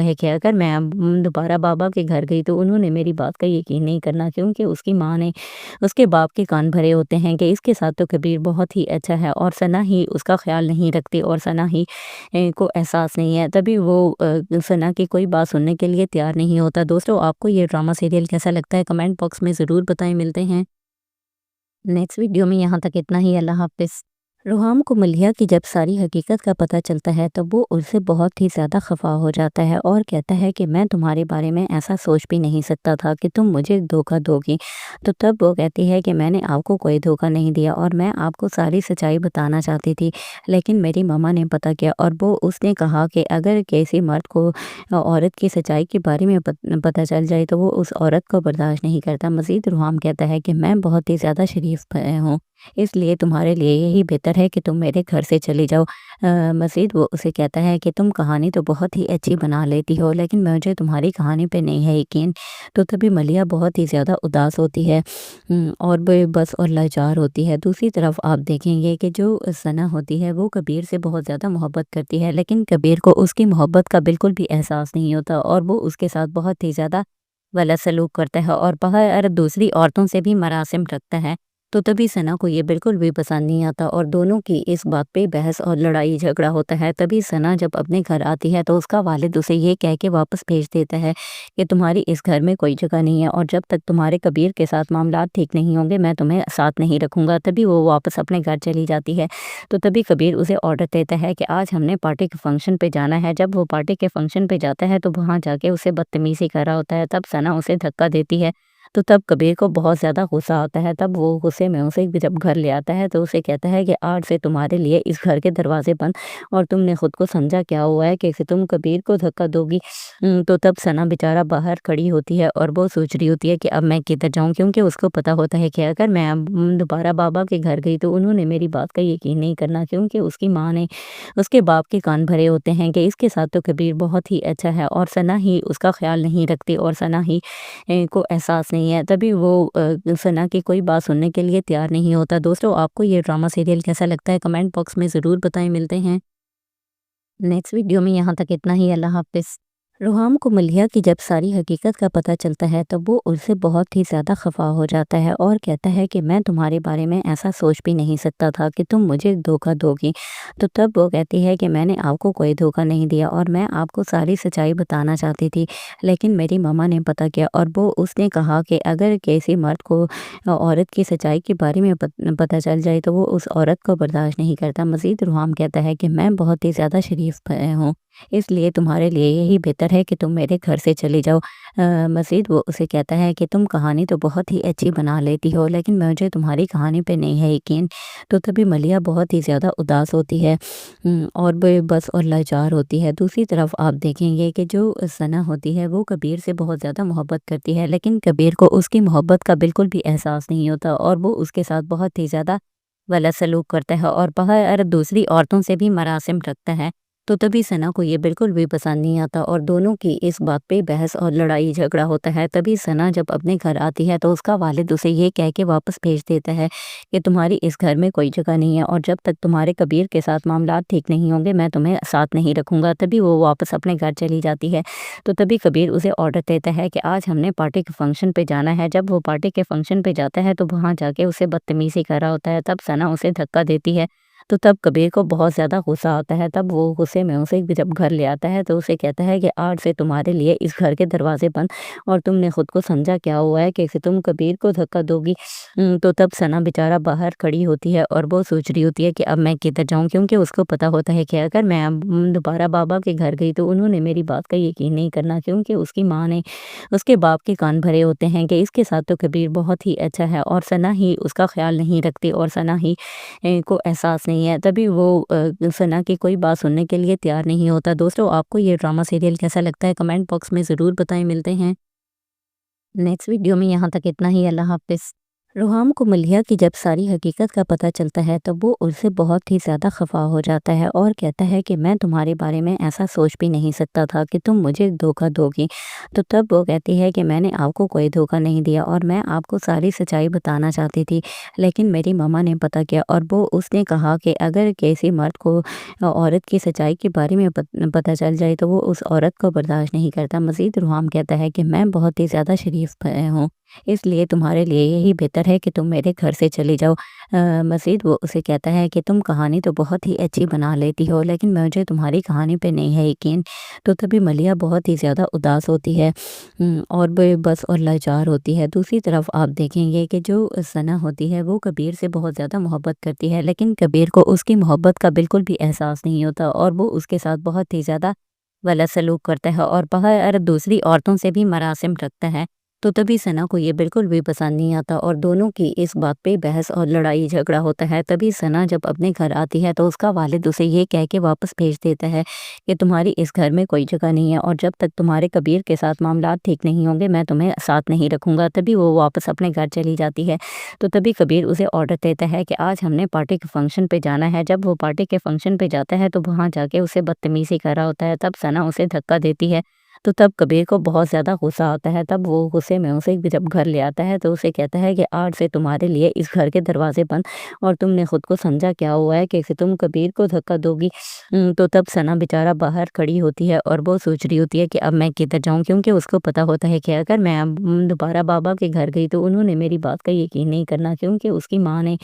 है कि अगर मैं अब दोबारा बाबा के घर गई तो उन्होंने मेरी बात का यकीन नहीं करना, क्योंकि उसकी माँ ने उसके बाप के कान भरे होते हैं कि इसके साथ तो कबीर बहुत ही अच्छा है और सना ही उसका ख्याल नहीं रखती और सना ही को एहसास नहीं है। तभी वो सना की कोई बात सुनने के लिए तैयार नहीं होता। दोस्तों, आपको ये ड्रामा सीरियल कैसा लगता है कमेंट बॉक्स में ज़रूर बताएं। मिलते हैं नेक्स्ट वीडियो में। यहाँ तक इतना ही। अल्लाह हाफ़िज़। रोहाम को मलिहा की जब सारी हकीकत का पता चलता है तब वो उससे बहुत ही ज़्यादा खफा हो जाता है और कहता है कि मैं तुम्हारे बारे में ऐसा सोच भी नहीं सकता था कि तुम मुझे धोखा दोगी। तो तब वो कहती है कि मैंने आपको कोई धोखा नहीं दिया और मैं आपको सारी सच्चाई बताना चाहती थी, लेकिन मेरी मम्मा ने पता किया और वो उसने कहा कि अगर किसी मर्द को औरत की सच्चाई के बारे में पता चल जाए तो वो उस औरत को बर्दाश्त नहीं करता। मज़ीद रोहाम कहता है कि मैं बहुत ही ज़्यादा शरीफ हूँ, इसलिए तुम्हारे लिए यही बेहतर है कि तुम मेरे घर से चली जाओ। मज़ीद वो उसे कहता है कि तुम कहानी तो बहुत ही अच्छी बना लेती हो, लेकिन मुझे तुम्हारी कहानी पे नहीं है यकीन। तो तभी मलिया बहुत ही ज़्यादा उदास होती है और बेबस और लाचार होती है। दूसरी तरफ आप देखेंगे कि जो सना होती है वो कबीर से बहुत ज़्यादा मोहब्बत करती है, लेकिन कबीर को उसकी मोहब्बत का बिल्कुल भी एहसास नहीं होता और वो उसके साथ बहुत ही ज़्यादा गलत सलूक करता है और बाहर दूसरी औरतों से भी मरासिम रखता है। तो तभी सना को ये बिल्कुल भी पसंद नहीं आता और दोनों की इस बात पे बहस और लड़ाई झगड़ा होता है। तभी सना जब अपने घर आती है तो उसका वालिद उसे ये कह के वापस भेज देता है कि तुम्हारी इस घर में कोई जगह नहीं है और जब तक तुम्हारे कबीर के साथ मामला ठीक नहीं होंगे मैं तुम्हें साथ नहीं रखूंगा। तभी वो वापस अपने घर चली जाती है। तो तभी कबीर उसे ऑर्डर देता है कि आज हमने पार्टी के फंक्शन पे जाना है। जब वो पार्टी के फंक्शन पे जाता है तो वहाँ जाके उसे बदतमीजी कर रहा होता है। तब सना उसे धक्का देती है। तो तब कबीर को बहुत ज़्यादा गुस्सा आता है। तब वो गुस्से में उसे जब घर ले आता है तो उसे कहता है कि आज से तुम्हारे लिए इस घर के दरवाजे बंद और तुमने खुद को समझा क्या हुआ है कि तुम कबीर को धक्का दोगी। तो तब सना बेचारा बाहर खड़ी होती है और वो सोच रही होती है कि अब मैं किधर जाऊँ, क्योंकि उसको पता होता है कि अगर मैं अब दोबारा बाबा के घर गई तो उन्होंने मेरी बात का यकीन नहीं करना, क्योंकि उसकी माँ ने उसके बाप के कान भरे होते हैं कि इसके साथ तो कबीर बहुत ही अच्छा है और सना ही उसका ख्याल नहीं रखती और सना ही को एहसास नहीं है। तभी वो सना की कोई बात सुनने के लिए तैयार नहीं होता। दोस्तों, आपको ये ड्रामा सीरियल कैसा लगता है कमेंट बॉक्स में ज़रूर बताएं। मिलते हैं नेक्स्ट वीडियो में। यहाँ तक इतना ही। अल्लाह हाफ़िज़। रोहाम को मलिहा की जब सारी हकीकत का पता चलता है तब वो उससे बहुत ही ज़्यादा खफा हो जाता है और कहता है कि मैं तुम्हारे बारे में ऐसा सोच भी नहीं सकता था कि तुम मुझे धोखा दोगी। तो तब वो कहती है कि मैंने आपको कोई धोखा नहीं दिया और मैं आपको सारी सच्चाई बताना चाहती थी, लेकिन मेरी मम्मा ने पता किया और वो उसने कहा कि अगर किसी मर्द को औरत की सच्चाई के बारे में पता चल जाए तो वो उस औरत को बर्दाश्त नहीं करता। मज़ीद रोहाम कहता है कि मैं बहुत ही ज़्यादा शरीफ हूँ, इसलिए तुम्हारे लिए यही बेहतर है कि तुम मेरे घर से चली जाओ। मज़ीद वो उसे कहता है कि तुम कहानी तो बहुत ही अच्छी बना लेती हो, लेकिन मुझे तुम्हारी कहानी पे नहीं है यकीन। तो तभी मलिया बहुत ही ज़्यादा उदास होती है और बेबस और लाचार होती है। दूसरी तरफ आप देखेंगे कि जो सना होती है वो कबीर से बहुत ज़्यादा मोहब्बत करती है, लेकिन कबीर को उसकी मोहब्बत का बिल्कुल भी एहसास नहीं होता और वो उसके साथ बहुत ही ज़्यादा गलत सलूक करता है और बाहर दूसरी औरतों से भी मरासिम रखता है। तो तभी सना को ये बिल्कुल भी पसंद नहीं आता और दोनों की इस बात पे बहस और लड़ाई झगड़ा होता है। तभी सना जब अपने घर आती है तो उसका वालिद उसे ये कह के वापस भेज देता है कि तुम्हारी इस घर में कोई जगह नहीं है और जब तक तुम्हारे कबीर के साथ मामला ठीक नहीं होंगे मैं तुम्हें साथ नहीं रखूंगा। तभी वो वापस अपने घर चली जाती है। तो तभी कबीर उसे ऑर्डर देता है कि आज हमने पार्टी के फंक्शन पे जाना है। जब वो पार्टी के फंक्शन पे जाता है तो वहाँ जाके उसे बदतमीजी कर रहा होता है। तब सना उसे धक्का देती है। तो तब कबीर को बहुत ज़्यादा गुस्सा आता है। तब वो गुस्से में उसे जब घर ले आता है तो उसे कहता है कि आज से तुम्हारे लिए इस घर के दरवाजे बंद और तुमने खुद को समझा क्या हुआ है कि तुम कबीर को धक्का दोगी। तो तब सना बेचारा बाहर खड़ी होती है और वो सोच रही होती है कि अब मैं किधर जाऊँ, क्योंकि उसको पता होता है कि अगर मैं अब दोबारा बाबा के घर गई तो उन्होंने मेरी बात का यकीन नहीं करना, क्योंकि उसकी माँ ने उसके बाप के कान भरे होते हैं कि इसके साथ तो कबीर बहुत ही अच्छा है और सना ही उसका ख्याल नहीं रखती और सना ही को एहसास नहीं है। तभी वो सना की कोई बात सुनने के लिए तैयार नहीं होता। दोस्तों, आपको ये ड्रामा सीरियल कैसा लगता है कमेंट बॉक्स में ज़रूर बताएं। मिलते हैं नेक्स्ट वीडियो में। यहाँ तक इतना ही। अल्लाह हाफ़िज़। रुहाम को मलिहा की जब सारी हकीकत का पता चलता है तब वो उससे बहुत ही ज़्यादा खफा हो जाता है और कहता है कि मैं तुम्हारे बारे में ऐसा सोच भी नहीं सकता था कि तुम मुझे धोखा दोगी। तो तब वो कहती है कि मैंने आपको कोई धोखा नहीं दिया और मैं आपको सारी सच्चाई बताना चाहती थी, लेकिन मेरी मम्मा ने पता किया और वो उसने कहा कि अगर किसी मर्द को औरत की सच्चाई के बारे में पता चल जाए तो वो उस औरत को बर्दाश्त नहीं करता। मज़ीद रुहाम कहता है कि मैं बहुत ही ज़्यादा शरीफ हूँ, इसलिए तुम्हारे लिए यही बेहतर है कि तुम मेरे घर से चली जाओ। मज़ीद वो उसे कहता है कि तुम कहानी तो बहुत ही अच्छी बना लेती हो, लेकिन मुझे तुम्हारी कहानी पे नहीं है यकीन। तो तभी मलिया बहुत ही ज़्यादा उदास होती है और बेबस और लाचार होती है। दूसरी तरफ आप देखेंगे कि जो सना होती है वो कबीर से बहुत ज़्यादा मोहब्बत करती है, लेकिन कबीर को उसकी मोहब्बत का बिल्कुल भी एहसास नहीं होता और वो उसके साथ बहुत ही ज़्यादा गलत सलूक करता है और बाहर दूसरी औरतों से भी मरासिम रखता है। तो तभी सना को ये बिल्कुल भी पसंद नहीं आता और दोनों की इस बात पे बहस और लड़ाई झगड़ा होता है। तभी सना जब अपने घर आती है तो उसका वालिद उसे ये कह के वापस भेज देता है कि तुम्हारी इस घर में कोई जगह नहीं है और जब तक तुम्हारे कबीर के साथ मामलात ठीक नहीं होंगे मैं तुम्हें साथ नहीं रखूँगा। तभी वो वापस अपने घर चली जाती है। तो तभी कबीर उसे ऑर्डर देता है कि आज हमने पार्टी के फंक्शन पे जाना है। जब वो पार्टी के फंक्शन पे जाता है तो वहाँ जाके उसे बदतमीज़ी कर रहा होता है। तब सना उसे धक्का देती है। तो तब कबीर को बहुत ज़्यादा गुस्सा आता है। तब वो गुस्से में उसे जब घर ले आता है तो उसे कहता है कि आज से तुम्हारे लिए इस घर के दरवाजे बंद और तुमने खुद को समझा क्या हुआ है कि तुम कबीर को धक्का दोगी। तो तब सना बेचारा बाहर खड़ी होती है और वो सोच रही होती है कि अब मैं किधर जाऊँ, क्योंकि उसको पता होता है कि अगर मैं अब दोबारा बाबा के घर गई तो उन्होंने मेरी बात का यकीन नहीं करना, क्योंकि उसकी माँ ने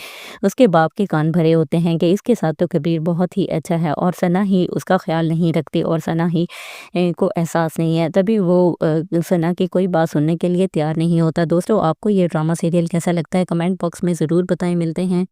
उसके बाप के कान भरे होते हैं कि इसके साथ तो कबीर बहुत ही अच्छा है और सना ही उसका ख्याल नहीं रखती और सना ही को एहसास नहीं है। तभी वो सना की कोई बात सुनने के लिए तैयार नहीं होता। दोस्तों, आपको ये ड्रामा सीरियल कैसा लगता है कमेंट बॉक्स में ज़रूर बताएं। मिलते हैं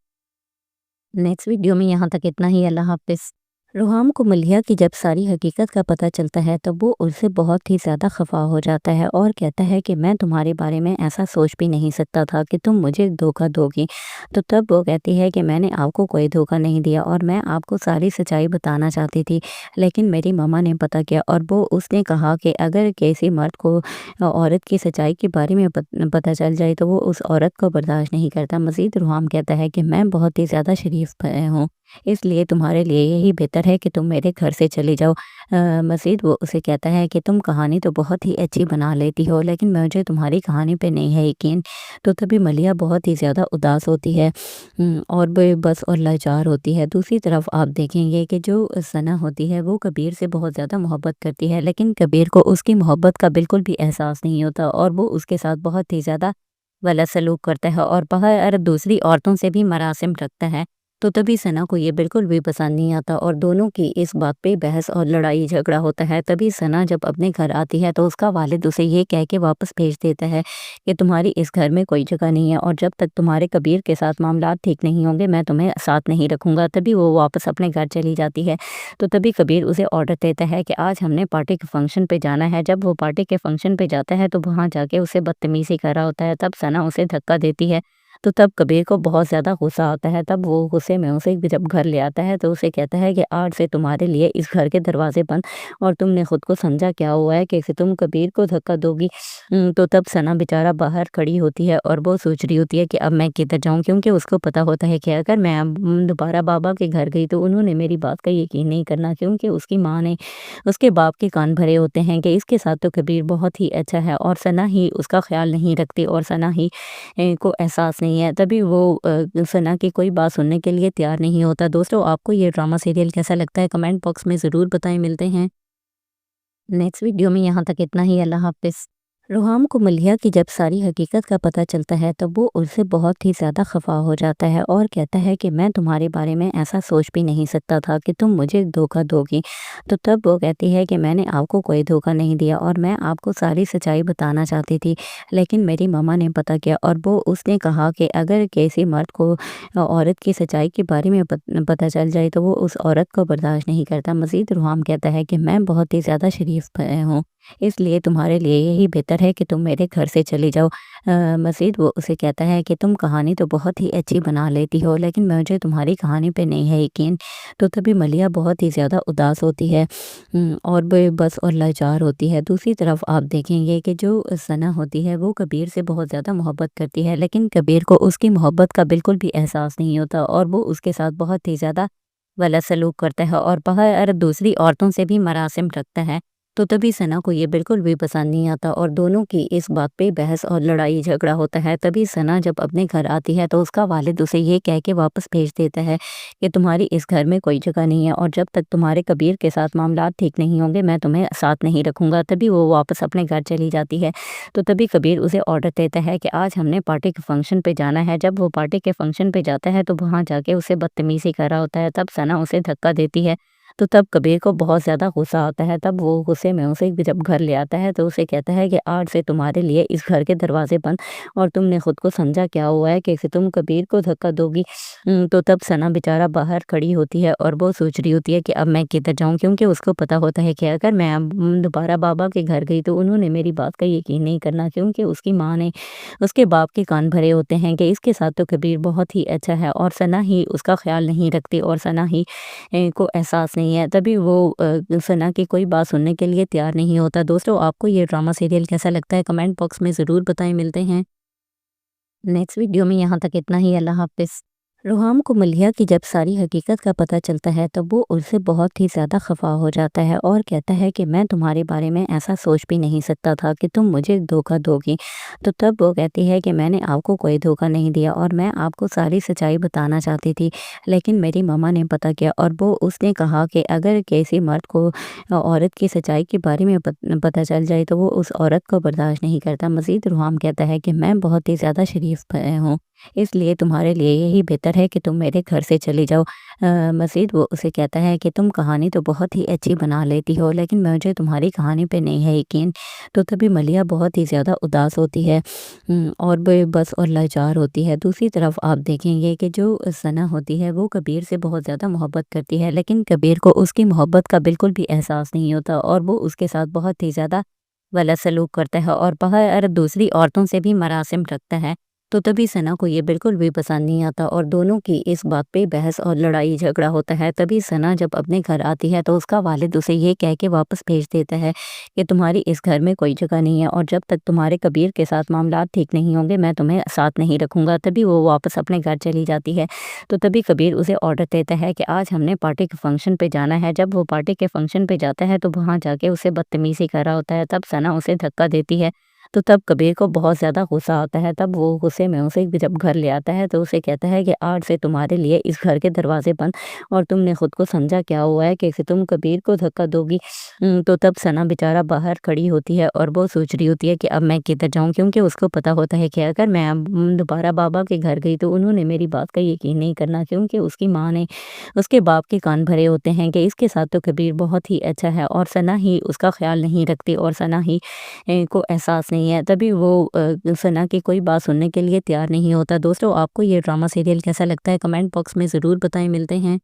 नेक्स्ट वीडियो में। यहाँ तक इतना ही। अल्लाह हाफ़िज़। रुहाम को मलिहा की जब सारी हकीकत का पता चलता है तब वो उससे बहुत ही ज़्यादा खफा हो जाता है और कहता है कि मैं तुम्हारे बारे में ऐसा सोच भी नहीं सकता था कि तुम मुझे धोखा दोगी। तो तब वो कहती है कि मैंने आपको कोई धोखा नहीं दिया और मैं आपको सारी सच्चाई बताना चाहती थी, लेकिन मेरी मम्मा ने पता किया और वो उसने कहा कि अगर किसी मर्द को औरत की सच्चाई के बारे में पता चल जाए तो वो उस औरत को बर्दाश्त नहीं करता। मज़ीद रुहाम कहता है कि मैं बहुत ही ज़्यादा शरीफ हूँ, इसलिए तुम्हारे लिए यही बेहतर है कि तुम मेरे घर से चली जाओ। मज़ीद वो उसे कहता है कि तुम कहानी तो बहुत ही अच्छी बना लेती हो, लेकिन मुझे तुम्हारी कहानी पे नहीं है यकीन। तो तभी मलिया बहुत ही ज़्यादा उदास होती है और बेबस और लाचार होती है। दूसरी तरफ आप देखेंगे कि जो सना होती है वो कबीर से बहुत ज़्यादा मोहब्बत करती है, लेकिन कबीर को उसकी मोहब्बत का बिल्कुल भी एहसास नहीं होता और वो उसके साथ बहुत ही ज़्यादा गलत सलूक करता है और बाहर दूसरी औरतों से भी मरासिम रखता है। तो तभी सना को ये बिल्कुल भी पसंद नहीं आता और दोनों की इस बात पे बहस और लड़ाई झगड़ा होता है। तभी सना जब अपने घर आती है तो उसका वालिद उसे ये कह के वापस भेज देता है कि तुम्हारी इस घर में कोई जगह नहीं है और जब तक तुम्हारे कबीर के साथ मामलात ठीक नहीं होंगे मैं तुम्हें साथ नहीं रखूँगा। तभी वो वापस अपने घर चली जाती है। तो तभी कबीर उसे ऑर्डर देता है कि आज हमने पार्टी के फंक्शन पे जाना है। जब वो पार्टी के फंक्शन पे जाता है तो वहाँ जाके उसे बदतमीज़ी कर रहा होता है। तब सना उसे धक्का देती है। तो तब कबीर को बहुत ज़्यादा गुस्सा आता है। तब वो गुस्से में उसे जब घर ले आता है तो उसे कहता है कि आज से तुम्हारे लिए इस घर के दरवाजे बंद और तुमने खुद को समझा क्या हुआ है कि तुम कबीर को धक्का दोगी। तो तब सना बेचारा बाहर खड़ी होती है और वो सोच रही होती है कि अब मैं किधर जाऊँ, क्योंकि उसको पता होता है कि अगर मैं अब दोबारा बाबा के घर गई तो उन्होंने मेरी बात का यकीन नहीं करना, क्योंकि उसकी माँ ने उसके बाप के कान भरे होते हैं कि इसके साथ तो कबीर बहुत ही अच्छा है और सना ही उसका ख्याल नहीं रखती और सना ही को एहसास नहीं है। तभी वो सना की कोई बात सुनने के लिए तैयार नहीं होता। दोस्तों, आपको ये ड्रामा सीरियल कैसा लगता है कमेंट बॉक्स में ज़रूर बताएं। मिलते हैं नेक्स्ट वीडियो में। यहाँ तक इतना ही। अल्लाह हाफ़िज़। रुहाम को मलिहा की जब सारी हकीकत का पता चलता है तब वो उससे बहुत ही ज़्यादा खफा हो जाता है और कहता है कि मैं तुम्हारे बारे में ऐसा सोच भी नहीं सकता था कि तुम मुझे धोखा दोगी। तो तब वो कहती है कि मैंने आपको कोई धोखा नहीं दिया और मैं आपको सारी सच्चाई बताना चाहती थी, लेकिन मेरी मम्मा ने पता किया और वो उसने कहा कि अगर किसी मर्द को औरत की सच्चाई के बारे में पता चल जाए तो वो उस औरत को बर्दाश्त नहीं करता। मज़ीद रुहाम कहता है कि मैं बहुत ही ज़्यादा शरीफ हूँ, इसलिए तुम्हारे लिए यही बेहतर है कि तुम मेरे घर से चली जाओ। मज़ीद वो उसे कहता है कि तुम कहानी तो बहुत ही अच्छी बना लेती हो, लेकिन मुझे तुम्हारी कहानी पे नहीं है यकीन। तो तभी मलिया बहुत ही ज़्यादा उदास होती है और बेबस और लाचार होती है। दूसरी तरफ आप देखेंगे कि जो सना होती है वो कबीर से बहुत ज़्यादा मोहब्बत करती है, लेकिन कबीर को उसकी मोहब्बत का बिल्कुल भी एहसास नहीं होता और वो उसके साथ बहुत ही ज़्यादा गलत सलूक करता है और बाहर दूसरी औरतों से भी मरासिम रखता है। तो तभी सना को ये बिल्कुल भी पसंद नहीं आता और दोनों की इस बात पे बहस और लड़ाई झगड़ा होता है। तभी सना जब अपने घर आती है तो उसका वालिद उसे ये कह के वापस भेज देता है कि तुम्हारी इस घर में कोई जगह नहीं है और जब तक तुम्हारे कबीर के साथ मामलात ठीक नहीं होंगे मैं तुम्हें साथ नहीं रखूँगा। तभी वो वापस अपने घर चली जाती है। तो तभी कबीर उसे ऑर्डर देता है कि आज हमने पार्टी के फंक्शन पे जाना है। जब वो पार्टी के फंक्शन पे जाता है तो वहाँ जाके उसे बदतमीज़ी कर रहा होता है। तब सना उसे धक्का देती है। तो तब कबीर को बहुत ज़्यादा गुस्सा आता है। तब वो गुस्से में उसे जब घर ले आता है तो उसे कहता है कि आज से तुम्हारे लिए इस घर के दरवाजे बंद और तुमने खुद को समझा क्या हुआ है कि तुम कबीर को धक्का दोगी। तो तब सना बेचारा बाहर खड़ी होती है और वो सोच रही होती है कि अब मैं किधर जाऊँ, क्योंकि उसको पता होता है कि अगर मैं अब दोबारा बाबा के घर गई तो उन्होंने मेरी बात का यकीन नहीं करना, क्योंकि उसकी माँ ने उसके बाप के कान भरे होते हैं कि इसके साथ तो कबीर बहुत ही अच्छा है और सना ही उसका ख्याल नहीं रखती और सना ही को एहसास नहीं है। तभी वो सना की कोई बात सुनने के लिए तैयार नहीं होता। दोस्तों, आपको ये ड्रामा सीरियल कैसा लगता है कमेंट बॉक्स में ज़रूर बताएं। मिलते हैं नेक्स्ट वीडियो में। यहाँ तक इतना ही। अल्लाह हाफ़िज़। रोहाम को मलिहा की जब सारी हकीकत का पता चलता है तो वो उससे बहुत ही ज़्यादा खफा हो जाता है और कहता है कि मैं तुम्हारे बारे में ऐसा सोच भी नहीं सकता था कि तुम मुझे धोखा दोगी। तो तब वो कहती है कि मैंने आपको कोई धोखा नहीं दिया और मैं आपको सारी सच्चाई बताना चाहती थी, लेकिन मेरी मम्मा ने पता किया और वो उसने कहा कि अगर किसी मर्द को औरत की सच्चाई के बारे में पता चल जाए तो वो उस औरत को बर्दाश्त नहीं करता। मज़ीद रोहाम कहता है कि मैं बहुत ही ज़्यादा शरीफ हूँ, इसलिए तुम्हारे लिए यही बेहतर है कि तुम मेरे घर से चली जाओ। मज़ीद वो उसे कहता है कि तुम कहानी तो बहुत ही अच्छी बना लेती हो, लेकिन मुझे तुम्हारी कहानी पे नहीं है यकीन। तो तभी मलिया बहुत ही ज़्यादा उदास होती है और बेबस और लाचार होती है। दूसरी तरफ आप देखेंगे कि जो सना होती है वो कबीर से बहुत ज़्यादा मोहब्बत करती है, लेकिन कबीर को उसकी मोहब्बत का बिल्कुल भी एहसास नहीं होता और वो उसके साथ बहुत ही ज़्यादा गलत सलूक करता है और बाहर दूसरी औरतों से भी मरासिम रखता है। तो तभी सना को ये बिल्कुल भी पसंद नहीं आता और दोनों की इस बात पे बहस और लड़ाई झगड़ा होता है। तभी सना जब अपने घर आती है तो उसका वालिद उसे ये कह के वापस भेज देता है कि तुम्हारी इस घर में कोई जगह नहीं है और जब तक तुम्हारे कबीर के साथ मामलात ठीक नहीं होंगे मैं तुम्हें साथ नहीं रखूँगा। तभी वो वापस अपने घर चली जाती है। तो तभी कबीर उसे ऑर्डर देता है कि आज हमने पार्टी के फंक्शन पे जाना है। जब वो पार्टी के फंक्शन पे जाता है तो वहाँ जाके उसे बदतमीज़ी कर रहा होता है। तब सना उसे धक्का देती है। तो तब कबीर को बहुत ज़्यादा गुस्सा आता है। तब वो गुस्से में उसे जब घर ले आता है तो उसे कहता है कि आज से तुम्हारे लिए इस घर के दरवाजे बंद और तुमने खुद को समझा क्या हुआ है कि तुम कबीर को धक्का दोगी। तो तब सना बेचारा बाहर खड़ी होती है और वो सोच रही होती है कि अब मैं किधर जाऊँ, क्योंकि उसको पता होता है कि अगर मैं अब दोबारा बाबा के घर गई तो उन्होंने मेरी बात का यकीन नहीं करना, क्योंकि उसकी माँ ने उसके बाप के कान भरे होते हैं कि इसके साथ तो कबीर बहुत ही अच्छा है और सना ही उसका ख्याल नहीं रखती और सना ही को एहसास नहीं है। तभी वो सना की कोई बात सुनने के लिए तैयार नहीं होता। दोस्तों, आपको ये ड्रामा सीरियल कैसा लगता है कमेंट बॉक्स में ज़रूर बताएं। मिलते हैं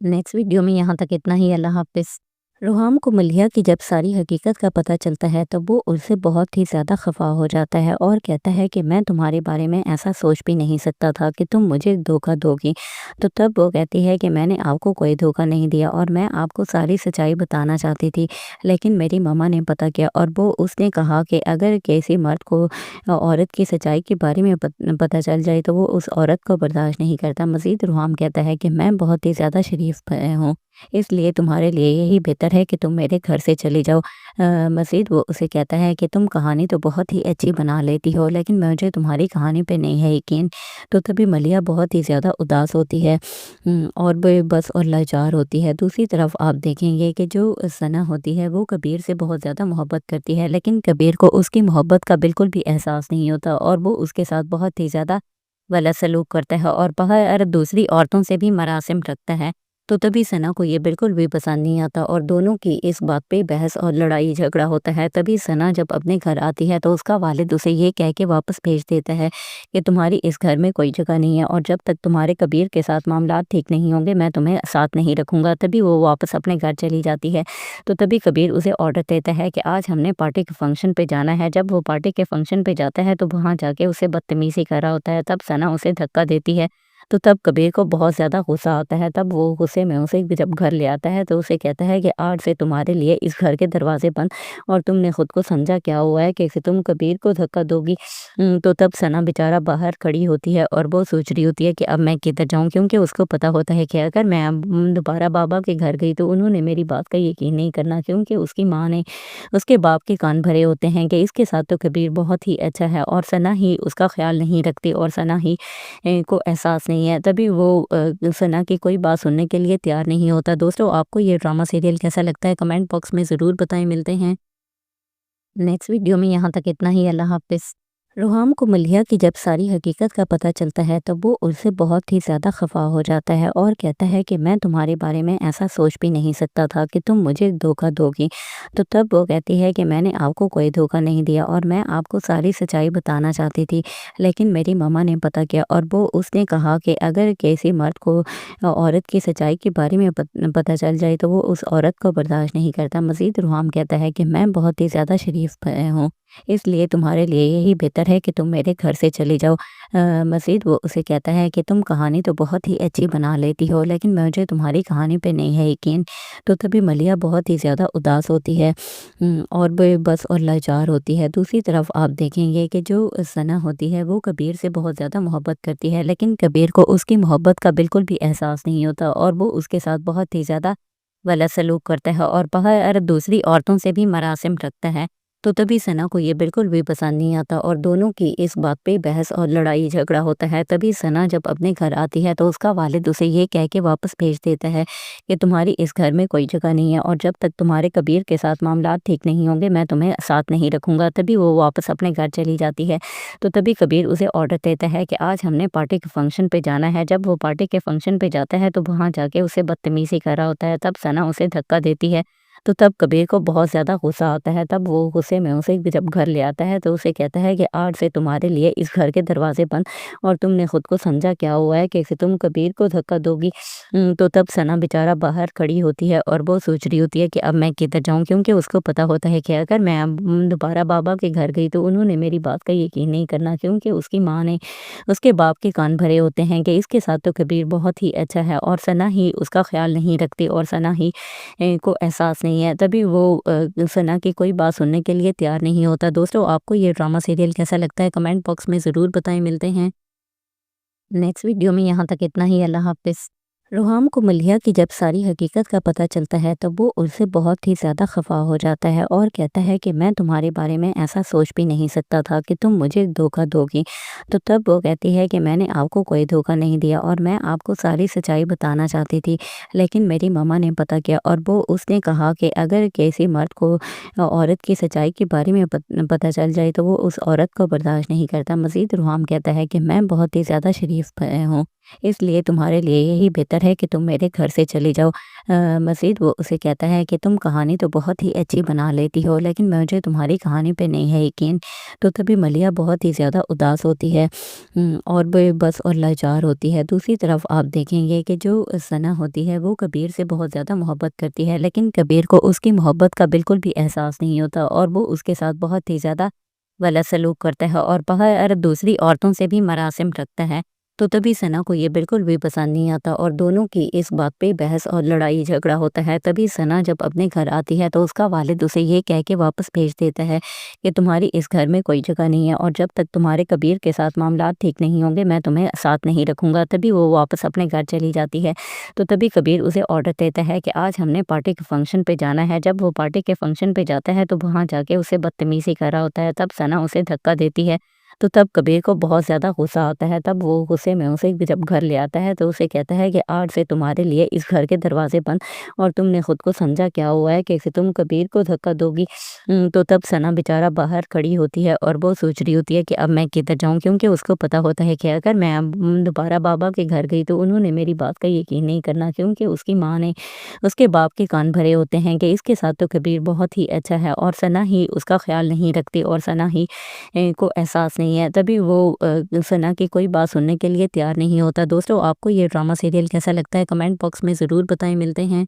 नेक्स्ट वीडियो में। यहाँ तक इतना ही। अल्लाह हाफ़िज़। रोहाम को मलिहा की जब सारी हकीकत का पता चलता है तब वो उससे बहुत ही ज़्यादा खफा हो जाता है और कहता है कि मैं तुम्हारे बारे में ऐसा सोच भी नहीं सकता था कि तुम मुझे धोखा दोगी। तो तब वो कहती है कि मैंने आपको कोई धोखा नहीं दिया और मैं आपको सारी सच्चाई बताना चाहती थी, लेकिन मेरी मम्मा ने पता किया और वो उसने कहा कि अगर किसी मर्द को औरत की सच्चाई के बारे में पता चल जाए तो वो उस औरत को बर्दाश्त नहीं करता। मज़ीद रोहाम कहता है कि मैं बहुत ही ज़्यादा शरीफ हूँ, इसलिए तुम्हारे लिए यही बेहतर है कि तुम मेरे घर से चली जाओ। मज़ीद वो उसे कहता है कि तुम कहानी तो बहुत ही अच्छी बना लेती हो, लेकिन मुझे तुम्हारी कहानी पे नहीं है यकीन। तो तभी मलिया बहुत ही ज़्यादा उदास होती है और बेबस और लाचार होती है। दूसरी तरफ आप देखेंगे कि जो सना होती है वो कबीर से बहुत ज़्यादा मोहब्बत करती है, लेकिन कबीर को उसकी मोहब्बत का बिल्कुल भी एहसास नहीं होता और वो उसके साथ बहुत ही ज़्यादा गलत सलूक करता है और बाहर दूसरी औरतों से भी मरासिम रखता है। तो तभी सना को ये बिल्कुल भी पसंद नहीं आता और दोनों की इस बात पे बहस और लड़ाई झगड़ा होता है। तभी सना जब अपने घर आती है तो उसका वालिद उसे ये कह के वापस भेज देता है कि तुम्हारी इस घर में कोई जगह नहीं है और जब तक तुम्हारे कबीर के साथ मामलात ठीक नहीं होंगे मैं तुम्हें साथ नहीं रखूँगा। तभी वो वापस अपने घर चली जाती है। तो तभी कबीर उसे ऑर्डर देता है कि आज हमने पार्टी के फंक्शन पे जाना है। जब वो पार्टी के फंक्शन पे जाता है तो वहाँ जाके उसे बदतमीज़ी कर रहा होता है। तब सना उसे धक्का देती है। तो तब कबीर को बहुत ज़्यादा गुस्सा आता है। तब वो गुस्से में उसे जब घर ले आता है तो उसे कहता है कि आज से तुम्हारे लिए इस घर के दरवाजे बंद और तुमने खुद को समझा क्या हुआ है कि तुम कबीर को धक्का दोगी। तो तब सना बेचारा बाहर खड़ी होती है और वो सोच रही होती है कि अब मैं किधर जाऊँ, क्योंकि उसको पता होता है कि अगर मैं अब दोबारा बाबा के घर गई तो उन्होंने मेरी बात का यकीन नहीं करना, क्योंकि उसकी माँ ने उसके बाप के कान भरे होते हैं कि इसके साथ तो कबीर बहुत ही अच्छा है और सना ही उसका ख्याल नहीं रखती और सना ही को एहसास नहीं है। तभी वो सना की कोई बात सुनने के लिए तैयार नहीं होता। दोस्तों, आपको ये ड्रामा सीरियल कैसा लगता है कमेंट बॉक्स में ज़रूर बताएं। मिलते हैं नेक्स्ट वीडियो में। यहाँ तक इतना ही। अल्लाह हाफ़िज़। रोहाम को मलिहा की जब सारी हकीकत का पता चलता है तो वो उससे बहुत ही ज़्यादा खफा हो जाता है और कहता है कि मैं तुम्हारे बारे में ऐसा सोच भी नहीं सकता था कि तुम मुझे धोखा दोगी। तो तब वो कहती है कि मैंने आपको कोई धोखा नहीं दिया और मैं आपको सारी सच्चाई बताना चाहती थी, लेकिन मेरी मम्मा ने पता किया और वो उसने कहा कि अगर किसी मर्द को औरत की सच्चाई के बारे में पता चल जाए तो वो उस औरत को बर्दाश्त नहीं करता। मज़ीद रोहाम कहता है कि मैं बहुत ही ज़्यादा शरीफ हूँ, इसलिए तुम्हारे लिए यही बेहतर है कि तुम मेरे घर से चली जाओ। मज़ीद वो उसे कहता है कि तुम कहानी तो बहुत ही अच्छी बना लेती हो, लेकिन मुझे तुम्हारी कहानी पे नहीं है यकीन। तो तभी मलिया बहुत ही ज़्यादा उदास होती है और बेबस और लाचार होती है। दूसरी तरफ आप देखेंगे कि जो सना होती है वो कबीर से बहुत ज़्यादा मोहब्बत करती है, लेकिन कबीर को उसकी मोहब्बत का बिल्कुल भी एहसास नहीं होता और वो उसके साथ बहुत ही ज़्यादा गलत सलूक करता है और बाहर दूसरी औरतों से भी मरासिम रखता है। तो तभी सना को ये बिल्कुल भी पसंद नहीं आता और दोनों की इस बात पे बहस और लड़ाई झगड़ा होता है। तभी सना जब अपने घर आती है तो उसका वालिद उसे ये कह के वापस भेज देता है कि तुम्हारी इस घर में कोई जगह नहीं है और जब तक तुम्हारे कबीर के साथ मामलात ठीक नहीं होंगे मैं तुम्हें साथ नहीं रखूँगा। तभी वो वापस अपने घर चली जाती है। तो तभी कबीर उसे ऑर्डर देता है कि आज हमने पार्टी के फंक्शन पे जाना है। जब वो पार्टी के फंक्शन पे जाता है तो वहाँ जाके उसे बदतमीज़ी कर रहा होता है। तब सना उसे धक्का देती है। तो तब कबीर को बहुत ज़्यादा गुस्सा आता है। तब वो गुस्से में उसे जब घर ले आता है तो उसे कहता है कि आज से तुम्हारे लिए इस घर के दरवाजे बंद और तुमने खुद को समझा क्या हुआ है कि तुम कबीर को धक्का दोगी। तो तब सना बेचारा बाहर खड़ी होती है और वो सोच रही होती है कि अब मैं किधर जाऊँ, क्योंकि उसको पता होता है कि अगर मैं अब दोबारा बाबा के घर गई तो उन्होंने मेरी बात का यकीन नहीं करना, क्योंकि उसकी माँ ने उसके बाप के कान भरे होते हैं कि इसके साथ तो कबीर बहुत ही अच्छा है और सना ही उसका ख्याल नहीं रखती और सना ही को एहसास नहीं है। तभी वो सना की कोई बात सुनने के लिए तैयार नहीं होता। दोस्तों, आपको ये ड्रामा सीरियल कैसा लगता है कमेंट बॉक्स में ज़रूर बताएं। मिलते हैं नेक्स्ट वीडियो में। यहाँ तक इतना ही। अल्लाह हाफ़िज़। रोहाम को मलिहा की जब सारी हकीकत का पता चलता है तब वो उससे बहुत ही ज़्यादा खफा हो जाता है और कहता है कि मैं तुम्हारे बारे में ऐसा सोच भी नहीं सकता था कि तुम मुझे धोखा दोगी। तो तब वो कहती है कि मैंने आपको कोई धोखा नहीं दिया और मैं आपको सारी सच्चाई बताना चाहती थी, लेकिन मेरी मम्मा ने पता किया और वो उसने कहा कि अगर किसी मर्द को औरत की सच्चाई के बारे में पता चल जाए तो वो उस औरत को बर्दाश्त नहीं करता। मज़ीद रोहाम कहता है कि मैं बहुत ही ज़्यादा शरीफ हूँ, इसलिए तुम्हारे लिए यही बेहतर है कि तुम मेरे घर से चली जाओ। मज़ीद वो उसे कहता है कि तुम कहानी तो बहुत ही अच्छी बना लेती हो, लेकिन मुझे तुम्हारी कहानी पे नहीं है यकीन। तो तभी मलिया बहुत ही ज़्यादा उदास होती है और बेबस और लाचार होती है। दूसरी तरफ आप देखेंगे कि जो सना होती है वो कबीर से बहुत ज़्यादा मोहब्बत करती है, लेकिन कबीर को उसकी मोहब्बत का बिल्कुल भी एहसास नहीं होता और वो उसके साथ बहुत ही ज़्यादा गलत सलूक करता है और बाहर दूसरी औरतों से भी मरासिम रखता है। तो तभी सना को ये बिल्कुल भी पसंद नहीं आता और दोनों की इस बात पे बहस और लड़ाई झगड़ा होता है। तभी सना जब अपने घर आती है तो उसका वालिद उसे ये कह के वापस भेज देता है कि तुम्हारी इस घर में कोई जगह नहीं है और जब तक तुम्हारे कबीर के साथ मामलात ठीक नहीं होंगे मैं तुम्हें साथ नहीं रखूँगा। तभी वो वापस अपने घर चली जाती है। तो तभी कबीर उसे ऑर्डर देता है कि आज हमने पार्टी के फंक्शन पे जाना है। जब वो पार्टी के फंक्शन पे जाता है तो वहाँ जाके उसे बदतमीज़ी कर रहा होता है। तब सना उसे धक्का देती है। تو تب کبیر کو بہت زیادہ غصہ آتا ہے، تب وہ غصے میں اسے جب گھر لے آتا ہے تو اسے کہتا ہے کہ آج سے تمہارے لیے اس گھر کے دروازے بند، اور تم نے خود کو سمجھا کیا ہوا ہے کہ تم کبیر کو دھکا دو گی۔ تو تب ثنا بیچارہ باہر کھڑی ہوتی ہے اور وہ سوچ رہی ہوتی ہے کہ اب میں کدھر جاؤں، کیونکہ اس کو پتا ہوتا ہے کہ اگر میں اب دوبارہ بابا کے گھر گئی تو انہوں نے میری بات کا یقین نہیں کرنا، کیونکہ اس کی ماں نے اس کے باپ کے کان بھرے ہوتے ہیں کہ اس کے ساتھ تو کبیر بہت ہی اچھا ہے، اور ثنا ہی اس کا خیال نہیں رکھتی، اور ثنا ہی کو احساس نہیں ہے، تبھی وہ ثنا کی کوئی بات سننے کے لیے تیار نہیں ہوتا۔ دوستو، آپ کو یہ ڈرامہ سیریل کیسا لگتا ہے کمنٹ باکس میں ضرور بتائیں۔ ملتے ہیں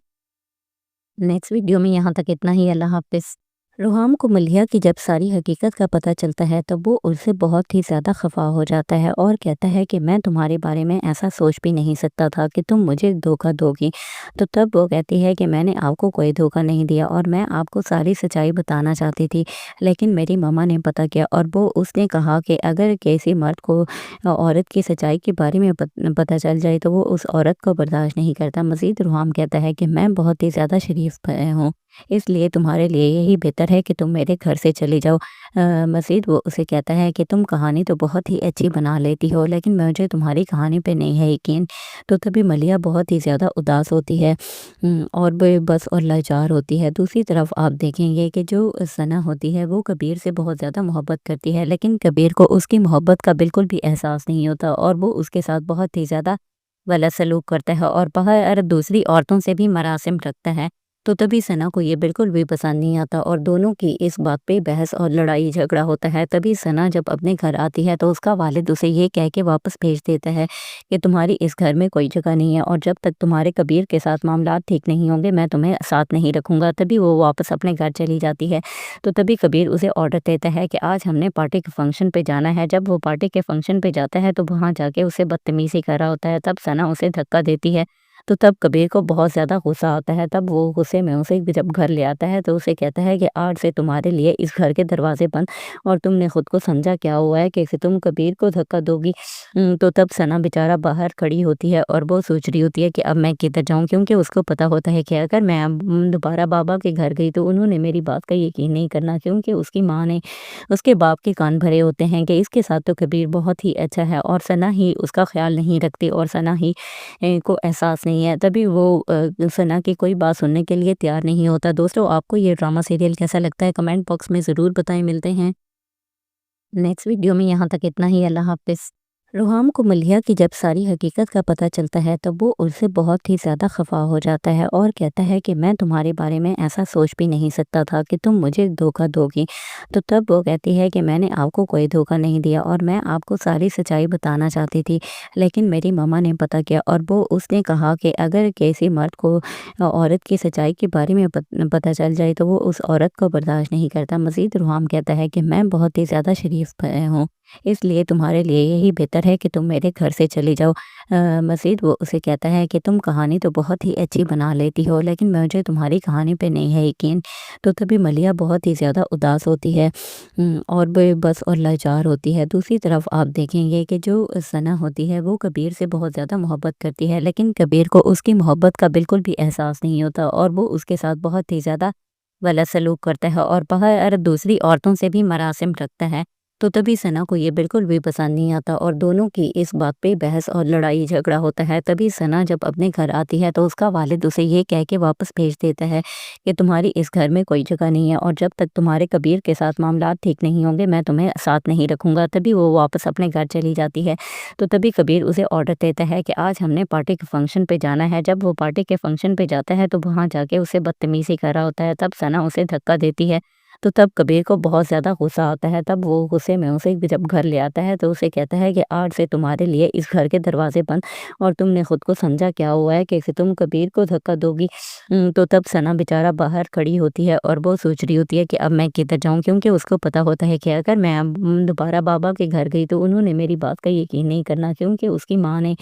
نیکسٹ ویڈیو میں، یہاں تک اتنا ہی، اللہ حافظ۔ روحام کو ملیحہ کی جب ساری حقیقت کا پتہ چلتا ہے تو وہ اس سے بہت ہی زیادہ خفا ہو جاتا ہے اور کہتا ہے کہ میں تمہارے بارے میں ایسا سوچ بھی نہیں سکتا تھا کہ تم مجھے دھوکہ دو گی۔ تو تب وہ کہتی ہے کہ میں نے آپ کو کوئی دھوکہ نہیں دیا، اور میں آپ کو ساری سچائی بتانا چاہتی تھی، لیکن میری ماما نے پتہ کیا، اور وہ اس نے کہا کہ اگر کسی مرد کو عورت کی سچائی کے بارے میں پتہ چل جائے تو وہ اس عورت کو برداشت نہیں کرتا۔ مزید روحام کہتا ہے کہ میں بہت ہی زیادہ شریف ہوں، اس لیے تمہارے لیے یہی بہتر ہے کہ تم میرے گھر سے چلی جاؤ۔ مزید وہ اسے کہتا ہے کہ تم کہانی تو بہت ہی اچھی بنا لیتی ہو، لیکن مجھے تمہاری کہانی پہ نہیں ہے یقین۔ تو تبھی ملیحہ بہت ہی زیادہ اداس ہوتی ہے اور بس اور لاچار ہوتی ہے۔ دوسری طرف آپ دیکھیں گے کہ جو ثنا ہوتی ہے وہ کبیر سے بہت زیادہ محبت کرتی ہے، لیکن کبیر کو اس کی محبت کا بالکل بھی احساس نہیں ہوتا، اور وہ اس کے ساتھ بہت ہی زیادہ غلط سلوک کرتا ہے اور باہر دوسری عورتوں سے بھی مراسم رکھتا ہے۔ تو تبھی ثنا کو یہ بالکل بھی پسند نہیں آتا اور دونوں کی اس بات پہ بحث اور لڑائی جھگڑا ہوتا ہے۔ تبھی ثنا جب اپنے گھر آتی ہے تو اس کا والد اسے یہ کہہ کے واپس بھیج دیتا ہے کہ تمہاری اس گھر میں کوئی جگہ نہیں ہے، اور جب تک تمہارے کبیر کے ساتھ معاملات ٹھیک نہیں ہوں گے میں تمہیں ساتھ نہیں رکھوں گا۔ تبھی وہ واپس اپنے گھر چلی جاتی ہے۔ تو تبھی کبیر اسے آرڈر دیتا ہے کہ آج ہم نے پارٹی کے فنکشن پہ جانا ہے۔ جب وہ پارٹی کے فنکشن پہ جاتا ہے تو وہاں جا کے اسے بدتمیزی کر رہا ہوتا ہے، تب ثنا اسے دھکا دیتی ہے۔ تو تب کبیر کو بہت زیادہ غصہ آتا ہے، تب وہ غصے میں اسے جب گھر لے آتا ہے تو اسے کہتا ہے کہ آج سے تمہارے لیے اس گھر کے دروازے بند، اور تم نے خود کو سمجھا کیا ہوا ہے کہ تم کبیر کو دھکا دو گی۔ تو تب ثنا بیچارہ باہر کھڑی ہوتی ہے اور وہ سوچ رہی ہوتی ہے کہ اب میں کدھر جاؤں، کیونکہ اس کو پتا ہوتا ہے کہ اگر میں اب دوبارہ بابا کے گھر گئی تو انہوں نے میری بات کا یقین نہیں کرنا، کیونکہ اس کی ماں نے اس کے باپ کے کان بھرے ہوتے ہیں کہ اس کے ساتھ تو کبیر بہت ہی اچھا ہے، اور ثنا ہی اس کا خیال نہیں رکھتی، اور ثنا ہی کو احساس نہیں ہے، تبھی وہ ثنا کی کوئی بات سننے کے لیے تیار نہیں ہوتا۔ دوستو، آپ کو یہ ڈرامہ سیریل کیسا لگتا ہے کمنٹ باکس میں ضرور بتائیں۔ ملتے ہیں نیکسٹ ویڈیو میں، یہاں تک اتنا ہی، اللہ حافظ۔ روحام کو ملیحہ کی جب ساری حقیقت کا پتہ چلتا ہے تو وہ اس سے بہت ہی زیادہ خفا ہو جاتا ہے اور کہتا ہے کہ میں تمہارے بارے میں ایسا سوچ بھی نہیں سکتا تھا کہ تم مجھے دھوکہ دو گی۔ تو تب وہ کہتی ہے کہ میں نے آپ کو کوئی دھوکہ نہیں دیا، اور میں آپ کو ساری سچائی بتانا چاہتی تھی، لیکن میری ماما نے پتہ کیا، اور وہ اس نے کہا کہ اگر کسی مرد کو عورت کی سچائی کے بارے میں پتہ چل جائے تو وہ اس عورت کو برداشت نہیں کرتا۔ مزید روحام کہتا ہے کہ میں بہت ہی زیادہ شریف ہوں، اس لیے تمہارے لیے یہی بہتر ہے کہ تم میرے گھر سے چلی جاؤ۔ مزید وہ اسے کہتا ہے کہ تم کہانی تو بہت ہی اچھی بنا لیتی ہو، لیکن مجھے تمہاری کہانی پہ نہیں ہے یقین۔ تو تبھی ملیحہ بہت ہی زیادہ اداس ہوتی ہے اور بس اور لاچار ہوتی ہے۔ دوسری طرف آپ دیکھیں گے کہ جو ثنا ہوتی ہے وہ کبیر سے بہت زیادہ محبت کرتی ہے، لیکن کبیر کو اس کی محبت کا بالکل بھی احساس نہیں ہوتا، اور وہ اس کے ساتھ بہت ہی زیادہ غلط سلوک کرتا ہے اور باہر دوسری عورتوں سے بھی مراسم رکھتا ہے۔ تو تبھی ثنا کو یہ بالکل بھی پسند نہیں آتا اور دونوں کی اس بات پہ بحث اور لڑائی جھگڑا ہوتا ہے۔ تبھی ثنا جب اپنے گھر آتی ہے تو اس کا والد اسے یہ کہہ کے واپس بھیج دیتا ہے کہ تمہاری اس گھر میں کوئی جگہ نہیں ہے، اور جب تک تمہارے کبیر کے ساتھ معاملات ٹھیک نہیں ہوں گے میں تمہیں ساتھ نہیں رکھوں گا۔ تبھی وہ واپس اپنے گھر چلی جاتی ہے۔ تو تبھی کبیر اسے آرڈر دیتا ہے کہ آج ہم نے پارٹی کے فنکشن پہ جانا ہے۔ جب وہ پارٹی کے فنکشن پہ جاتا ہے تو وہاں جا کے اسے بدتمیزی کر رہا ہوتا ہے، تب ثنا اسے دھکا دیتی ہے۔ تو تب کبیر کو بہت زیادہ غصہ آتا ہے، تب وہ غصے میں اسے جب گھر لے آتا ہے تو اسے کہتا ہے کہ آج سے تمہارے لیے اس گھر کے دروازے بند، اور تم نے خود کو سمجھا کیا ہوا ہے کہ تم کبیر کو دھکا دو گی۔ تو تب ثنا بیچارہ باہر کھڑی ہوتی ہے اور وہ سوچ رہی ہوتی ہے کہ اب میں کدھر جاؤں، کیونکہ اس کو پتا ہوتا ہے کہ اگر میں اب دوبارہ بابا کے گھر گئی تو انہوں نے میری بات کا یقین نہیں کرنا، کیونکہ اس کی ماں نے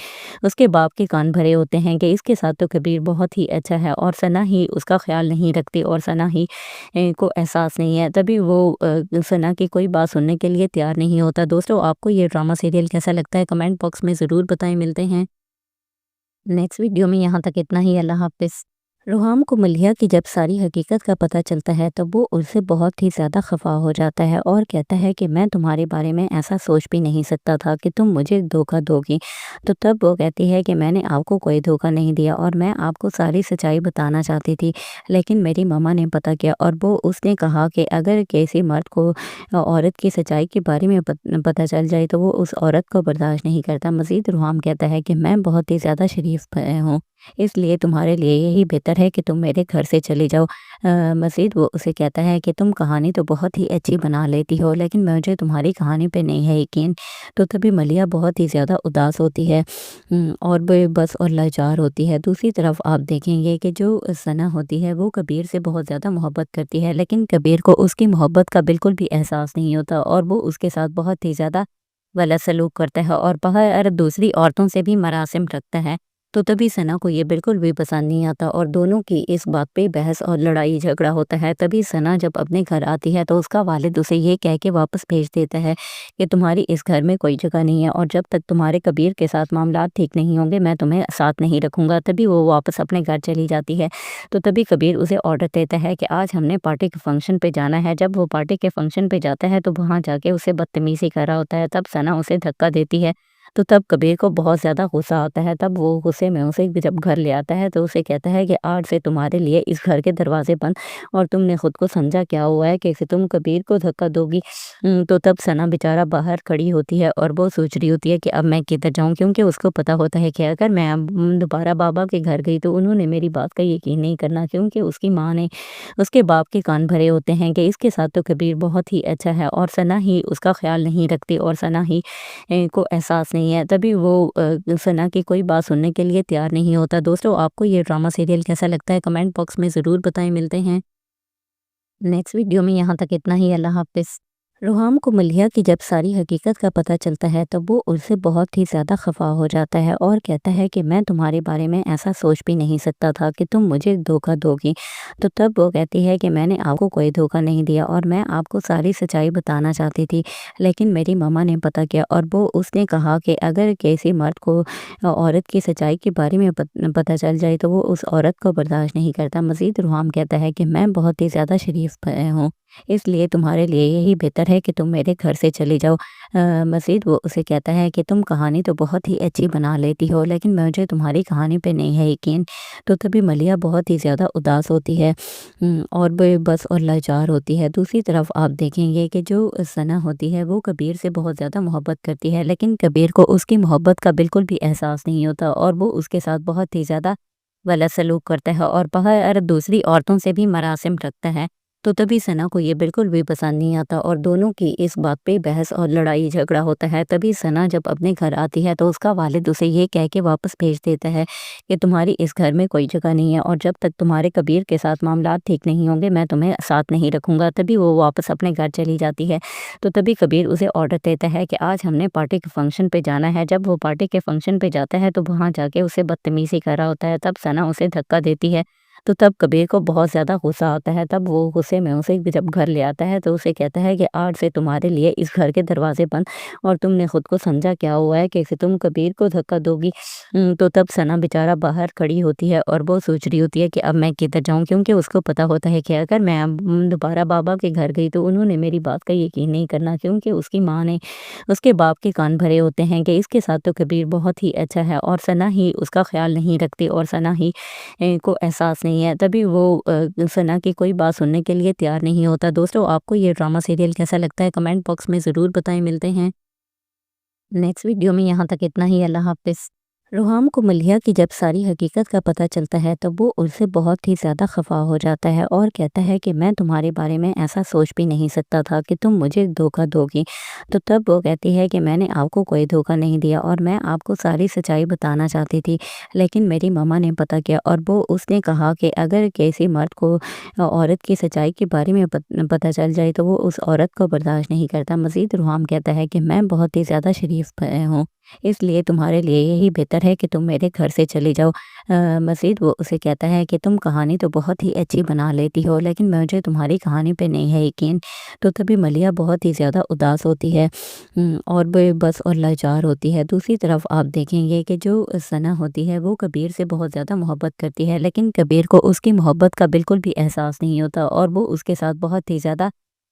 اس کے باپ کے کان بھرے ہوتے ہیں کہ اس کے ساتھ تو کبیر بہت ہی اچھا ہے، اور ثنا ہی اس کا خیال نہیں رکھتی، اور ثنا ہی کو احساس نہیں ہے، تبھی وہ ثنا کی کوئی بات سننے کے لیے تیار نہیں ہوتا۔ دوستو، آپ کو یہ ڈرامہ سیریل کیسا لگتا ہے کمنٹ باکس میں ضرور بتائیں۔ ملتے ہیں نیکسٹ ویڈیو میں، یہاں تک اتنا ہی، اللہ حافظ۔ रुहाम को मलिहा की जब सारी हकीकत का पता चलता है तब वो उससे बहुत ही ज़्यादा खफा हो जाता है और कहता है कि मैं तुम्हारे बारे में ऐसा सोच भी नहीं सकता था कि तुम मुझे धोखा दोगी। तो तब वो कहती है कि मैंने आपको कोई धोखा नहीं दिया और मैं आपको सारी सच्चाई बताना चाहती थी, लेकिन मेरी मम्मा ने पता किया और वो उसने कहा कि अगर किसी मर्द को औरत की सच्चाई के बारे में पता चल जाए तो वो उस औरत को बर्दाश्त नहीं करता। मज़ीद रुहाम कहता है कि मैं बहुत ही ज़्यादा शरीफ हूँ, इसलिए तुम्हारे लिए यही बेहतर है कि तुम मेरे घर से चली जाओ। मज़ीद वो उसे कहता है कि तुम कहानी तो बहुत ही अच्छी बना लेती हो, लेकिन मुझे तुम्हारी कहानी पे नहीं है यकीन। तो तभी मलिया बहुत ही ज़्यादा उदास होती है और बेबस और लाचार होती है। दूसरी तरफ आप देखेंगे कि जो सना होती है वो कबीर से बहुत ज़्यादा मोहब्बत करती है, लेकिन कबीर को उसकी मोहब्बत का बिल्कुल भी एहसास नहीं होता और वो उसके साथ बहुत ही ज़्यादा गलत सलूक करता है और बाहर दूसरी औरतों से भी मरासिम रखता है। तो तभी सना को ये बिल्कुल भी पसंद नहीं आता और दोनों की इस बात पे बहस और लड़ाई झगड़ा होता है। तभी सना जब अपने घर आती है तो उसका वालिद उसे ये कह के वापस भेज देता है कि तुम्हारी इस घर में कोई जगह नहीं है और जब तक तुम्हारे कबीर के साथ मामलात ठीक नहीं होंगे मैं तुम्हें साथ नहीं रखूँगा। तभी वो वापस अपने घर चली जाती है। तो तभी कबीर उसे ऑर्डर देता है कि आज हमने पार्टी के फंक्शन पे जाना है। जब वो पार्टी के फंक्शन पे जाता है तो वहाँ जाके उसे बदतमीज़ी कर रहा होता है। तब सना उसे धक्का देती है। तो तब कबीर को बहुत ज़्यादा गुस्सा आता है। तब वो गुस्से में उसे जब घर ले आता है तो उसे कहता है कि आज से तुम्हारे लिए इस घर के दरवाजे बंद और तुमने खुद को समझा क्या हुआ है कि तुम कबीर को धक्का दोगी। तो तब सना बेचारा बाहर खड़ी होती है और वो सोच रही होती है कि अब मैं किधर जाऊँ, क्योंकि उसको पता होता है कि अगर मैं अब दोबारा बाबा के घर गई तो उन्होंने मेरी बात का यकीन नहीं करना, क्योंकि उसकी माँ ने उसके बाप के कान भरे होते हैं कि इसके साथ तो कबीर बहुत ही अच्छा है और सना ही उसका ख्याल नहीं रखती और सना ही को एहसास नहीं है। तभी वो सना की कोई बात सुनने के लिए तैयार नहीं होता। दोस्तों, आपको ये ड्रामा सीरियल कैसा लगता है कमेंट बॉक्स में ज़रूर बताएं। मिलते हैं नेक्स्ट वीडियो में। यहाँ तक इतना ही। अल्लाह हाफ़िज़। रुहाम को मलिहा की जब सारी हकीकत का पता चलता है तब वो उससे बहुत ही ज़्यादा खफा हो जाता है और कहता है कि मैं तुम्हारे बारे में ऐसा सोच भी नहीं सकता था कि तुम मुझे धोखा दोगी। तो तब वो कहती है कि मैंने आपको कोई धोखा नहीं दिया और मैं आपको सारी सच्चाई बताना चाहती थी, लेकिन मेरी मम्मा ने पता किया और वो उसने कहा कि अगर किसी मर्द को औरत की सच्चाई के बारे में पता चल जाए तो वो उस औरत को बर्दाश्त नहीं करता। मज़ीद रुहाम कहता है कि मैं बहुत ही ज़्यादा शरीफ हूँ, इसलिए तुम्हारे लिए यही बेहतर है कि तुम मेरे घर से चली जाओ। मज़ीद वो उसे कहता है कि तुम कहानी तो बहुत ही अच्छी बना लेती हो, लेकिन मुझे तुम्हारी कहानी पे नहीं है यकीन। तो तभी मलिया बहुत ही ज़्यादा उदास होती है और बेबस और लाचार होती है। दूसरी तरफ आप देखेंगे कि जो सना होती है वो कबीर से बहुत ज़्यादा मोहब्बत करती है, लेकिन कबीर को उसकी मोहब्बत का बिल्कुल भी एहसास नहीं होता और वो उसके साथ बहुत ही ज़्यादा गलत सलूक करता है और बाहर दूसरी औरतों से भी मरासिम रखता है। तो तभी सना को ये बिल्कुल भी पसंद नहीं आता और दोनों की इस बात पे बहस और लड़ाई झगड़ा होता है। तभी सना जब अपने घर आती है तो उसका वालिद उसे ये कह के वापस भेज देता है कि तुम्हारी इस घर में कोई जगह नहीं है और जब तक तुम्हारे कबीर के साथ मामलात ठीक नहीं होंगे मैं तुम्हें साथ नहीं रखूँगा। तभी वो वापस अपने घर चली जाती है। तो तभी कबीर उसे ऑर्डर देता है कि आज हमने पार्टी के फंक्शन पे जाना है। जब वो पार्टी के फंक्शन पे जाता है तो वहाँ जाके उसे बदतमीज़ी कर रहा होता है। तब सना उसे धक्का देती है। तो तब कबीर को बहुत ज़्यादा गुस्सा आता है। तब वो गुस्से में उसे जब घर ले आता है तो उसे कहता है कि आज से तुम्हारे लिए इस घर के दरवाजे बंद और तुमने खुद को समझा क्या हुआ है कि तुम कबीर को धक्का दोगी। तो तब सना बेचारा बाहर खड़ी होती है और वो सोच रही होती है कि अब मैं किधर जाऊँ, क्योंकि उसको पता होता है कि अगर मैं अब दोबारा बाबा के घर गई तो उन्होंने मेरी बात का यकीन नहीं करना, क्योंकि उसकी माँ ने उसके बाप के कान भरे होते हैं कि इसके साथ तो कबीर बहुत ही अच्छा है और सना ही उसका ख्याल नहीं रखती और सना ही को एहसास नहीं है। तभी वो सना की कोई बात सुनने के लिए तैयार नहीं होता। दोस्तों, आपको ये ड्रामा सीरियल कैसा लगता है कमेंट बॉक्स में ज़रूर बताएं। मिलते हैं नेक्स्ट वीडियो में। यहाँ तक इतना ही। अल्लाह हाफ़िज़। रुहाम को मलिहा की जब सारी हकीकत का पता चलता है तब वो उससे बहुत ही ज़्यादा खफा हो जाता है और कहता है कि मैं तुम्हारे बारे में ऐसा सोच भी नहीं सकता था कि तुम मुझे धोखा दोगी। तो तब वो कहती है कि मैंने आपको कोई धोखा नहीं दिया और मैं आपको सारी सच्चाई बताना चाहती थी, लेकिन मेरी मम्मा ने पता किया और वो उसने कहा कि अगर किसी मर्द को औरत की सच्चाई के बारे में पता चल जाए तो वो उस औरत को बर्दाश्त नहीं करता। मज़ीद रुहाम कहता है कि मैं बहुत ही ज़्यादा शरीफ हूँ, इसलिए तुम्हारे लिए यही बेहतर है कि तुम मेरे घर से चली जाओ। मज़ीद वो उसे कहता है कि तुम कहानी तो बहुत ही अच्छी बना लेती हो, लेकिन मुझे तुम्हारी कहानी पे नहीं है यकीन। तो तभी मलिया बहुत ही ज़्यादा उदास होती है और बेबस और लाचार होती है। दूसरी तरफ आप देखेंगे कि जो सना होती है वो कबीर से बहुत ज़्यादा मोहब्बत करती है, लेकिन कबीर को उसकी मोहब्बत का बिल्कुल भी एहसास नहीं होता और वो उसके साथ बहुत ही ज़्यादा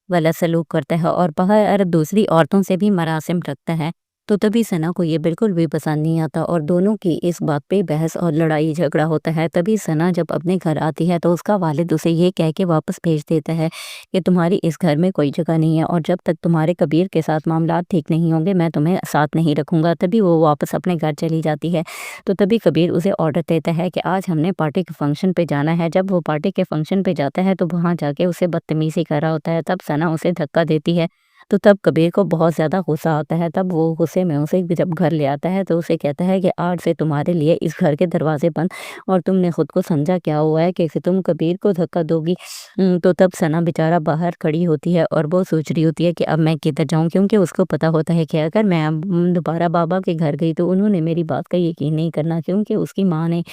गलत सलूक करता है और बाहर दूसरी औरतों से भी मरासिम रखता है। तो तभी सना को ये बिल्कुल भी पसंद नहीं आता और दोनों की इस बात पे बहस और लड़ाई झगड़ा होता है। तभी सना जब अपने घर आती है तो उसका वालिद उसे ये कह के वापस भेज देता है कि तुम्हारी इस घर में कोई जगह नहीं है और जब तक तुम्हारे कबीर के साथ मामलात ठीक नहीं होंगे मैं तुम्हें साथ नहीं रखूँगा। तभी वो वापस अपने घर चली जाती है। तो तभी कबीर उसे ऑर्डर देता है कि आज हमने पार्टी के फंक्शन पे जाना है। जब वो पार्टी के फंक्शन पे जाता है तो वहाँ जाके उसे बदतमीज़ी कर रहा होता है। तब सना उसे धक्का देती है। तो तब कबीर को बहुत ज़्यादा गुस्सा आता है। तब वो गुस्से में उसे जब घर ले आता है तो उसे कहता है कि आज से तुम्हारे लिए इस घर के दरवाजे बंद और तुमने खुद को समझा क्या हुआ है कि तुम कबीर को धक्का दोगी। तो तब सना बेचारा बाहर खड़ी होती है और वो सोच रही होती है कि अब मैं किधर जाऊँ, क्योंकि उसको पता होता है कि अगर मैं अब दोबारा बाबा के घर गई तो उन्होंने मेरी बात का यकीन नहीं करना, क्योंकि उसकी माँ ने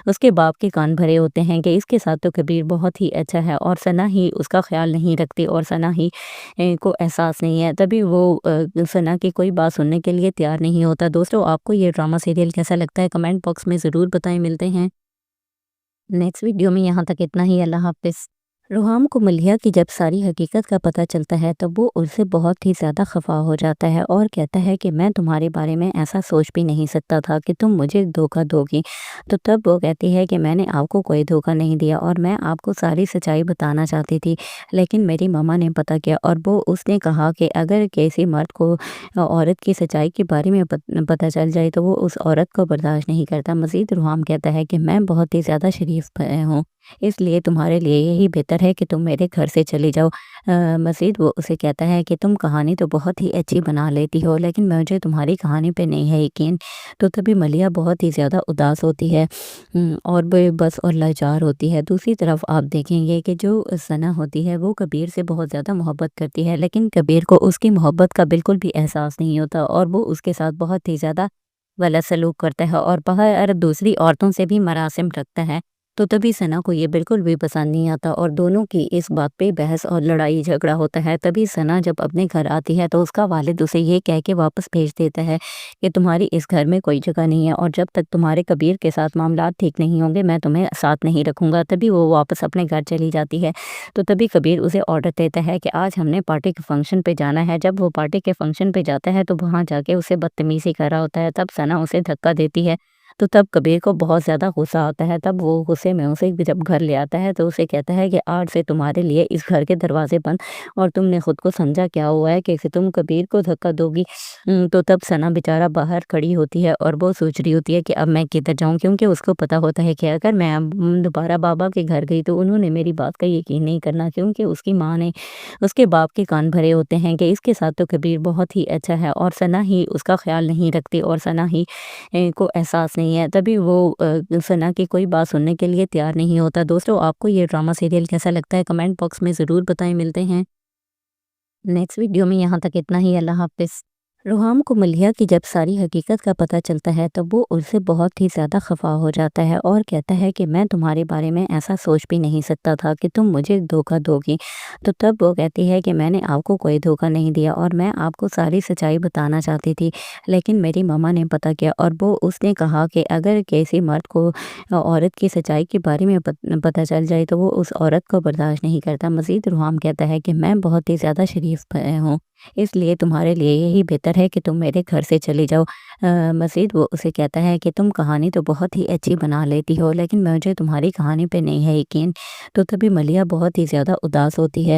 उसके बाप के कान भरे होते हैं कि इसके साथ तो कबीर बहुत ही अच्छा है और सना ही उसका ख्याल नहीं रखती और सना ही को एहसास नहीं है। तभी वो सना की कोई बात सुनने के लिए तैयार नहीं होता। दोस्तों, आपको ये ड्रामा सीरियल कैसा लगता है कमेंट बॉक्स में ज़रूर बताएं। मिलते हैं नेक्स्ट वीडियो में। यहाँ तक इतना ही। अल्लाह हाफ़िज़। रुहाम को मलिहा की जब सारी हकीकत का पता चलता है तो वो उससे बहुत ही ज़्यादा खफा हो जाता है और कहता है कि मैं तुम्हारे बारे में ऐसा सोच भी नहीं सकता था कि तुम मुझे धोखा दोगी। तो तब वो कहती है कि मैंने आपको कोई धोखा नहीं दिया और मैं आपको सारी सच्चाई बताना चाहती थी, लेकिन मेरी मम्मा ने पता किया और वो उसने कहा कि अगर किसी मर्द को औरत की सच्चाई के बारे में पता चल जाए तो वो उस औरत को बर्दाश्त नहीं करता। मज़ीद रुहाम कहता है कि मैं बहुत ही ज़्यादा शरीफ हूँ, इसलिए तुम्हारे लिए यही बेहतर है कि तुम मेरे घर से चली जाओ। मज़ीद वो उसे कहता है कि तुम कहानी तो बहुत ही अच्छी बना लेती हो, लेकिन मुझे तुम्हारी कहानी पे नहीं है यकीन। तो तभी मलिया बहुत ही ज़्यादा उदास होती है और बेबस और लाचार होती है। दूसरी तरफ आप देखेंगे कि जो सना होती है वो कबीर से बहुत ज़्यादा मोहब्बत करती है, लेकिन कबीर को उसकी मोहब्बत का बिल्कुल भी एहसास नहीं होता और वो उसके साथ बहुत ही ज़्यादा गलत सलूक करता है और बाहर दूसरी औरतों से भी मरासिम रखता है। तो तभी सना को ये बिल्कुल भी पसंद नहीं आता और दोनों की इस बात पे बहस और लड़ाई झगड़ा होता है। तभी सना जब अपने घर आती है तो उसका वालिद उसे ये कह के वापस भेज देता है कि तुम्हारी इस घर में कोई जगह नहीं है और जब तक तुम्हारे कबीर के साथ मामलात ठीक नहीं होंगे मैं तुम्हें साथ नहीं रखूँगा। तभी वो वापस अपने घर चली जाती है। तो तभी कबीर उसे ऑर्डर देता है कि आज हमने पार्टी के फंक्शन पे जाना है। जब वो पार्टी के फंक्शन पे जाता है तो वहाँ जाके उसे बदतमीज़ी कर रहा होता है। तब सना उसे धक्का देती है। तो तब कबीर को बहुत ज़्यादा गुस्सा आता है। तब वो गुस्से में उसे जब घर ले आता है तो उसे कहता है कि आज से तुम्हारे लिए इस घर के दरवाजे बंद और तुमने खुद को समझा क्या हुआ है कि तुम कबीर को धक्का दोगी। तो तब सना बेचारा बाहर खड़ी होती है और वो सोच रही होती है कि अब मैं किधर जाऊँ, क्योंकि उसको पता होता है कि अगर मैं अब दोबारा बाबा के घर गई तो उन्होंने मेरी बात का यकीन नहीं करना, क्योंकि उसकी माँ ने उसके बाप के कान भरे होते हैं कि इसके साथ तो कबीर बहुत ही अच्छा है और सना ही उसका ख्याल नहीं रखती और सना ही को एहसास नहीं है। तभी वो सना की कोई बात सुनने के लिए तैयार नहीं होता। दोस्तों, आपको ये ड्रामा सीरियल कैसा लगता है कमेंट बॉक्स में ज़रूर बताएं। मिलते हैं नेक्स्ट वीडियो में। यहाँ तक इतना ही। अल्लाह हाफ़िज़। रुहाम को मलिहा की जब सारी हकीकत का पता चलता है तब वो उससे बहुत ही ज़्यादा खफा हो जाता है और कहता है कि मैं तुम्हारे बारे में ऐसा सोच भी नहीं सकता था कि तुम मुझे धोखा दोगी। तो तब वो कहती है कि मैंने आपको कोई धोखा नहीं दिया और मैं आपको सारी सच्चाई बताना चाहती थी, लेकिन मेरी मम्मा ने पता किया और वो उसने कहा कि अगर किसी मर्द को औरत की सच्चाई के बारे में पता चल जाए तो वो उस औरत को बर्दाश्त नहीं करता। मज़ीद रुहाम कहता है कि मैं बहुत ही ज़्यादा शरीफ हूँ, इसलिए तुम्हारे लिए यही बेहतर है कि तुम मेरे घर से चली जाओ। मज़ीद वो उसे कहता है कि तुम कहानी तो बहुत ही अच्छी बना लेती हो, लेकिन मुझे तुम्हारी कहानी पे नहीं है यकीन। तो तभी मलिया बहुत ही ज़्यादा उदास होती है।